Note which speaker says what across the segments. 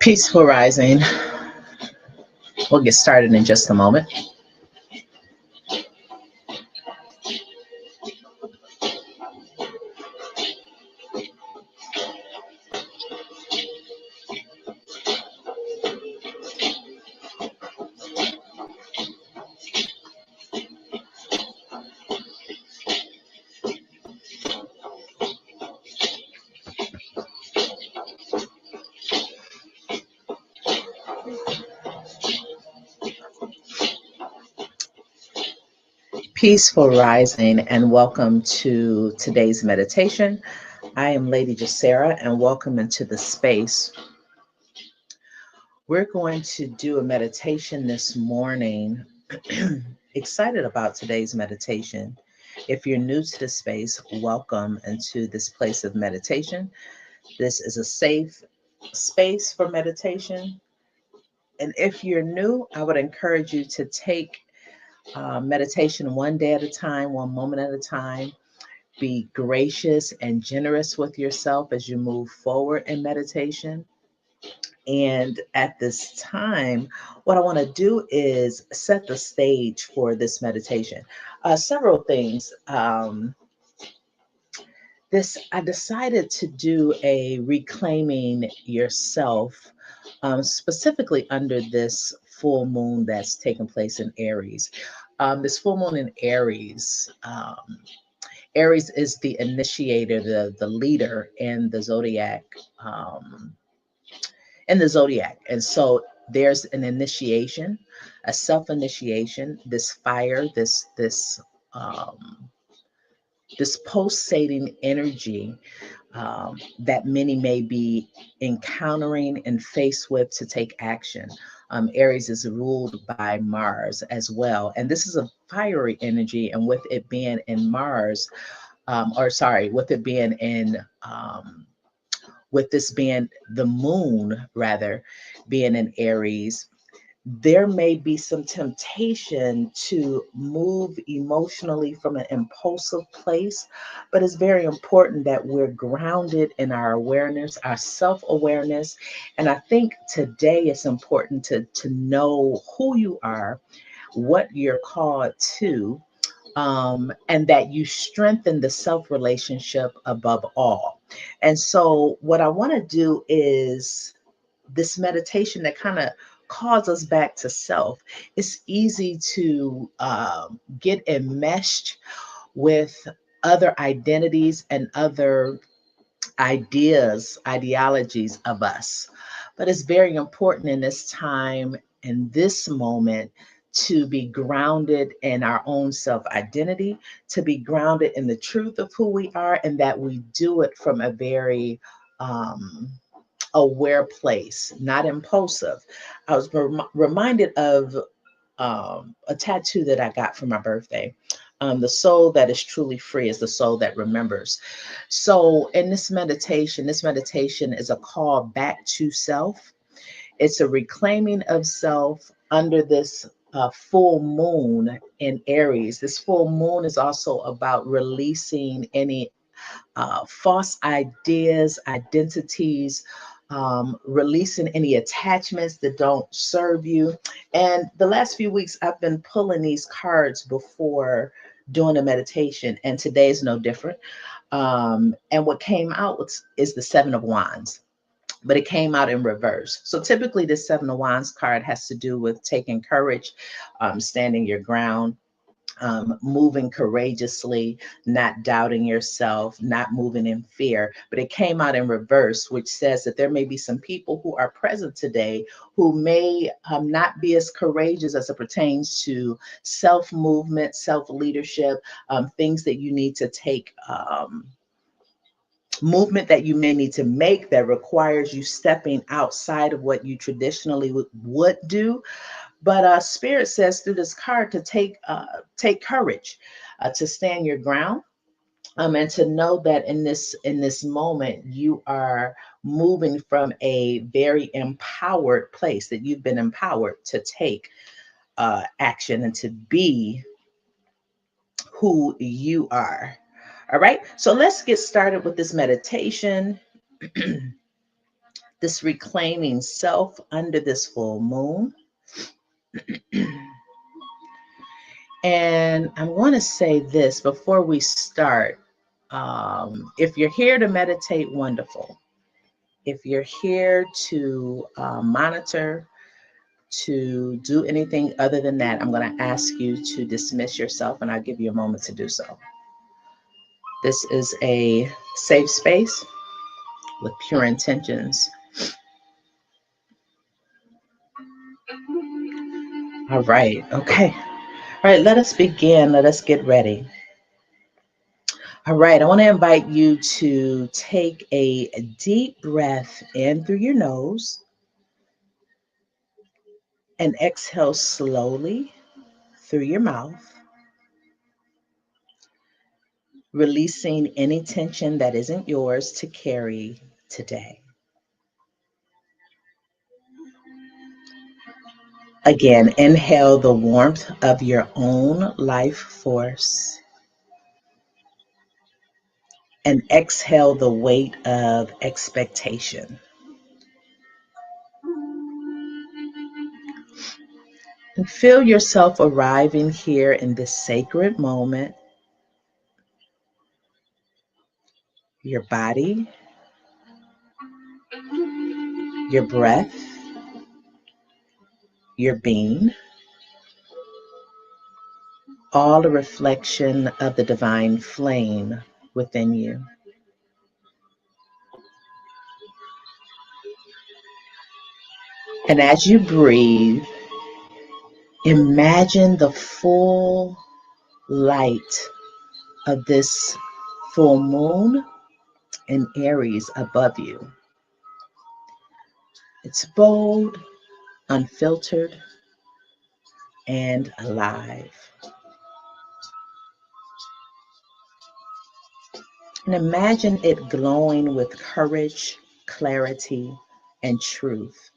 Speaker 1: Peaceful Rising. We'll get started in just a moment. Peaceful Rising, and welcome to today's meditation. I am Lady Jacera, and welcome into the space. We're going to do a meditation this morning. Excited about today's meditation. If you're new to the space, welcome into this place of meditation. This is a safe space for meditation. And if you're new, I would encourage you to take meditation one day at a time, one moment at a time. Be gracious and generous with yourself as you move forward in meditation. And at this time, what I want to do is set the stage for this meditation. Several things. I decided to do a reclaiming yourself, specifically under this full moon that's taking place in Aries. This full moon in Aries. Aries is the initiator, the leader in the zodiac. Um, and so there's an initiation, a self-initiation, this fire, um, this pulsating energy that many may be encountering and faced with to take action. Aries is ruled by Mars as well. And this is a fiery energy. And with it being in Mars, with it being in, with this being the moon, rather, being in Aries, there may be some temptation to move emotionally from an impulsive place, but it's very important that we're grounded in our awareness, our self-awareness. And I think today it's important to know who you are, what you're called to, and that you strengthen the self relationship above all. And so, what I want to do is this meditation that kind of calls us back to self. It's easy to get enmeshed with other identities and other ideologies of us. But it's very important in this time, in this moment, to be grounded in our own self identity, to be grounded in the truth of who we are, and that we do it from a very aware place, not impulsive. I was reminded of a tattoo that I got for my birthday. The soul that is truly free is the soul that remembers. So, in this meditation is a call back to self. It's a reclaiming of self under this full moon in Aries. This full moon is also about releasing any false ideas, identities, releasing any attachments that don't serve you. And the last few weeks, I've been pulling these cards before doing a meditation, and today is no different. And what came out is the Seven of Wands, but it came out in reverse. So typically, the Seven of Wands card has to do with taking courage, standing your ground, moving courageously, not doubting yourself, not moving in fear. But it came out in reverse, which says that there may be some people who are present today who may not be as courageous as it pertains to self movement, self leadership, things that you need to take. Movement that you may need to make that requires you stepping outside of what you traditionally would do. But Spirit says through this card to take courage, to stand your ground, and to know that in this moment you are moving from a very empowered place, that you've been empowered to take action and to be who you are. All right, so let's get started with this meditation. this reclaiming self under this full moon. And I'm going to say this before we start. If you're here to meditate, wonderful. If you're here to monitor, to do anything other than that, I'm going to ask you to dismiss yourself, and I'll give you a moment to do so. This is a safe space with pure intentions. All right. Okay. All right. Let us begin. Let us get ready. All right. I want to invite you to take a deep breath in through your nose and exhale slowly through your mouth, releasing any tension that isn't yours to carry today. Again, inhale the warmth of your own life force and exhale the weight of expectation. And feel yourself arriving here in this sacred moment. Your body, your breath, your being, all a reflection of the divine flame within you. And as you breathe, imagine the full light of this full moon in Aries above you. It's bold, unfiltered, and alive. And imagine it glowing with courage, clarity, and truth,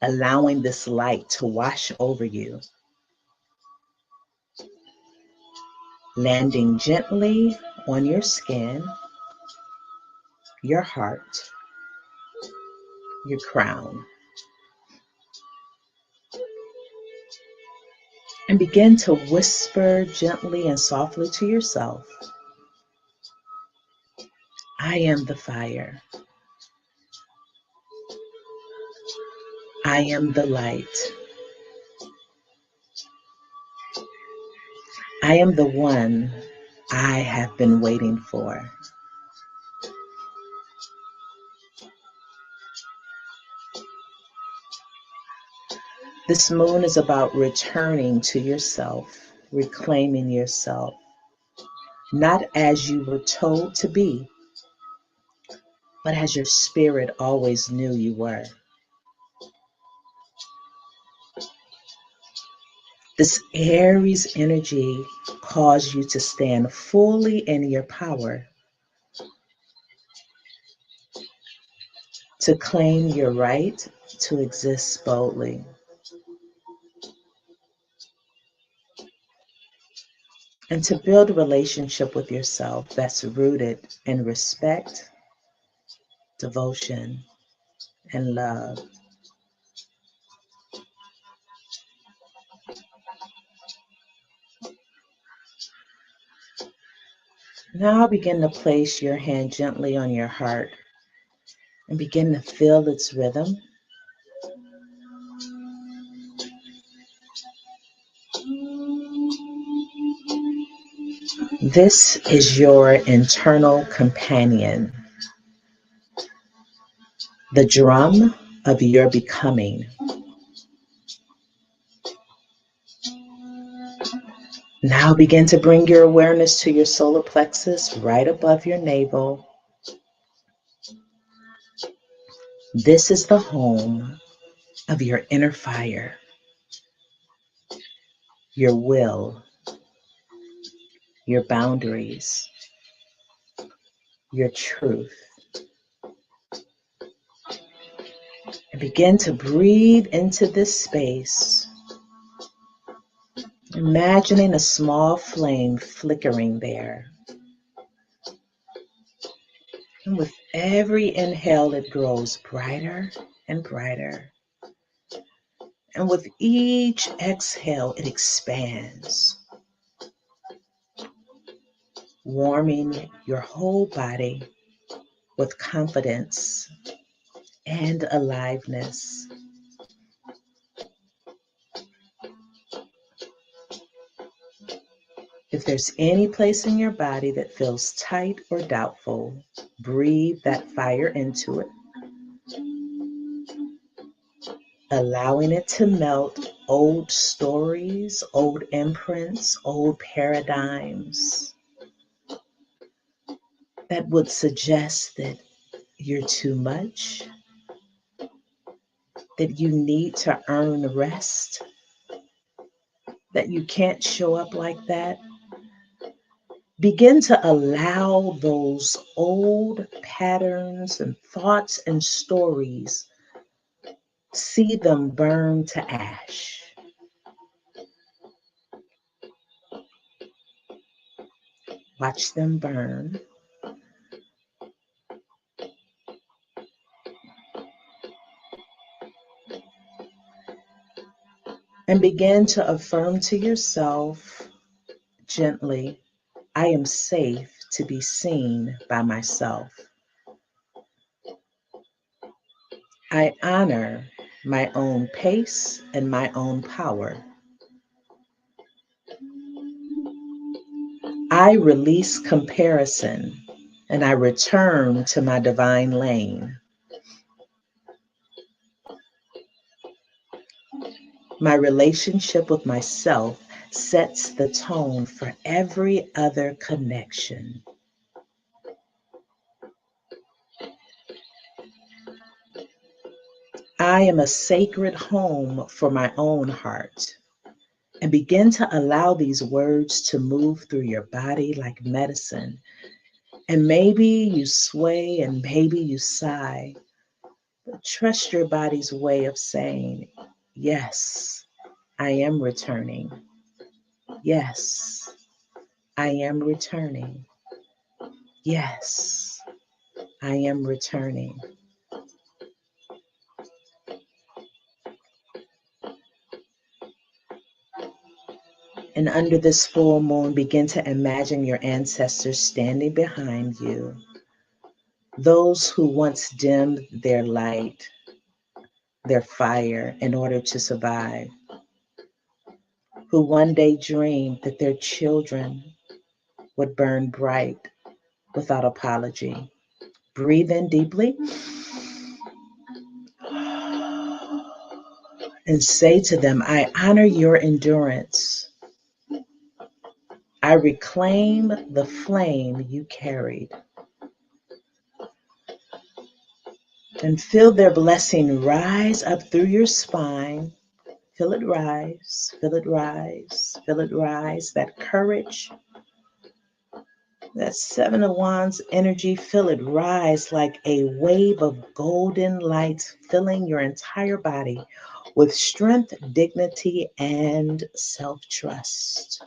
Speaker 1: allowing this light to wash over you, landing gently on your skin, your heart, your crown. And begin to whisper gently and softly to yourself, I am the fire. I am the light. I am the one I have been waiting for. This moon is about returning to yourself, reclaiming yourself, not as you were told to be, but as your spirit always knew you were. This Aries energy calls you to stand fully in your power, to claim your right to exist boldly. And to build a relationship with yourself that's rooted in respect, devotion, and love. Now begin to place your hand gently on your heart and begin to feel its rhythm. This is your internal companion, the drum of your becoming. Now begin to bring your awareness to your solar plexus right above your navel. This is the home of your inner fire, your will, your boundaries, your truth. And begin to breathe into this space, imagining a small flame flickering there. And with every inhale, it grows brighter and brighter. And with each exhale, it expands, warming your whole body with confidence and aliveness. If there's any place in your body that feels tight or doubtful, breathe that fire into it, allowing it to melt old stories, old imprints, old paradigms that would suggest that you're too much, that you need to earn rest, that you can't show up like that. Begin to allow those old patterns and thoughts and stories, see them burn to ash. Watch them burn. And begin to affirm to yourself gently, I am safe to be seen by myself. I honor my own pace and my own power. I release comparison and I return to my divine lane. My relationship with myself sets the tone for every other connection. I am a sacred home for my own heart. And begin to allow these words to move through your body like medicine. And maybe you sway and maybe you sigh, but trust your body's way of saying, yes, I am returning. Yes, I am returning. Yes, I am returning. And under this full moon, begin to imagine your ancestors standing behind you, those who once dimmed their light, their fire in order to survive, who one day dreamed that their children would burn bright without apology. Breathe in deeply and say to them, I honor your endurance. I reclaim the flame you carried. And feel their blessing rise up through your spine. Feel it rise, feel it rise, feel it rise. That courage, that Seven of Wands energy, feel it rise like a wave of golden light filling your entire body with strength, dignity, and self-trust.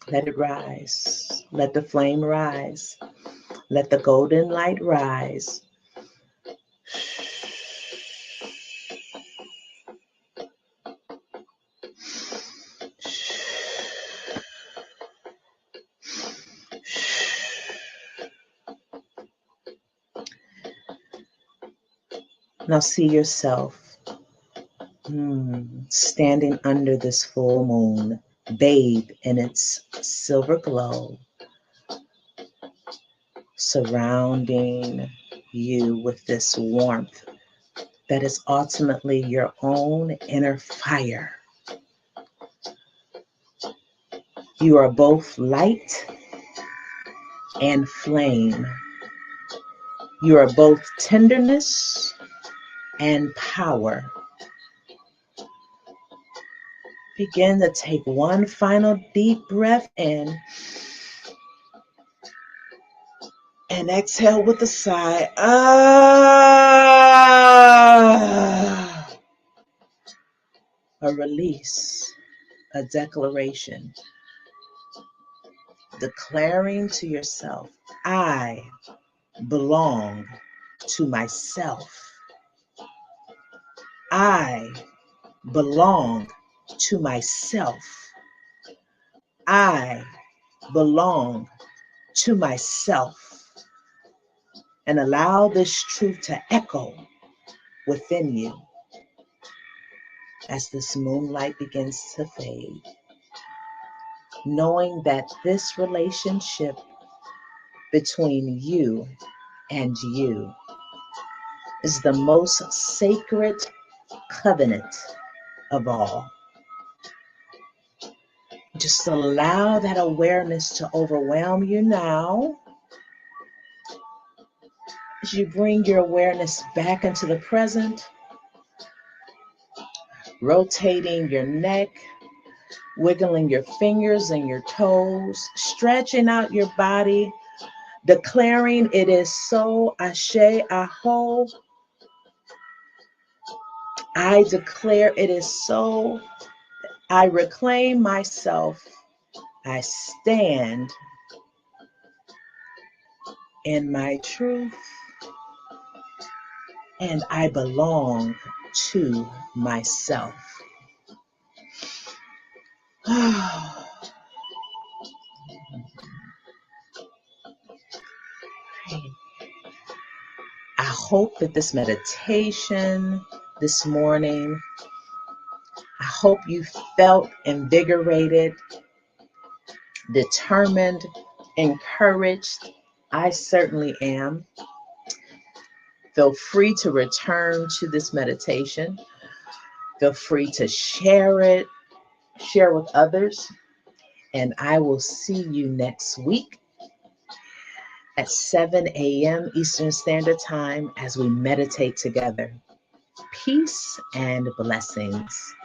Speaker 1: Let it rise. Let the flame rise. Let the golden light rise. Now see yourself standing under this full moon, bathed in its silver glow, surrounding you with this warmth that is ultimately your own inner fire. You are both light and flame. You are both tenderness and power. Begin to take one final deep breath in and exhale with a sigh. A release, a declaration, declaring to yourself, I belong to myself. I belong to myself. I belong to myself. And allow this truth to echo within you as this moonlight begins to fade, knowing that this relationship between you and you is the most sacred covenant of all. Just allow that awareness to overwhelm you now as you bring your awareness back into the present, rotating your neck, wiggling your fingers and your toes, stretching out your body, declaring it is so, ashe, aho. I declare it is so. I reclaim myself. I stand in my truth, and I belong to myself. I hope that this meditation this morning, I hope you felt invigorated, determined, encouraged. I certainly am. Feel free to return to this meditation. Feel free to share it, share with others. And I will see you next week at 7 a.m. Eastern Standard Time as we meditate together. Peace and blessings.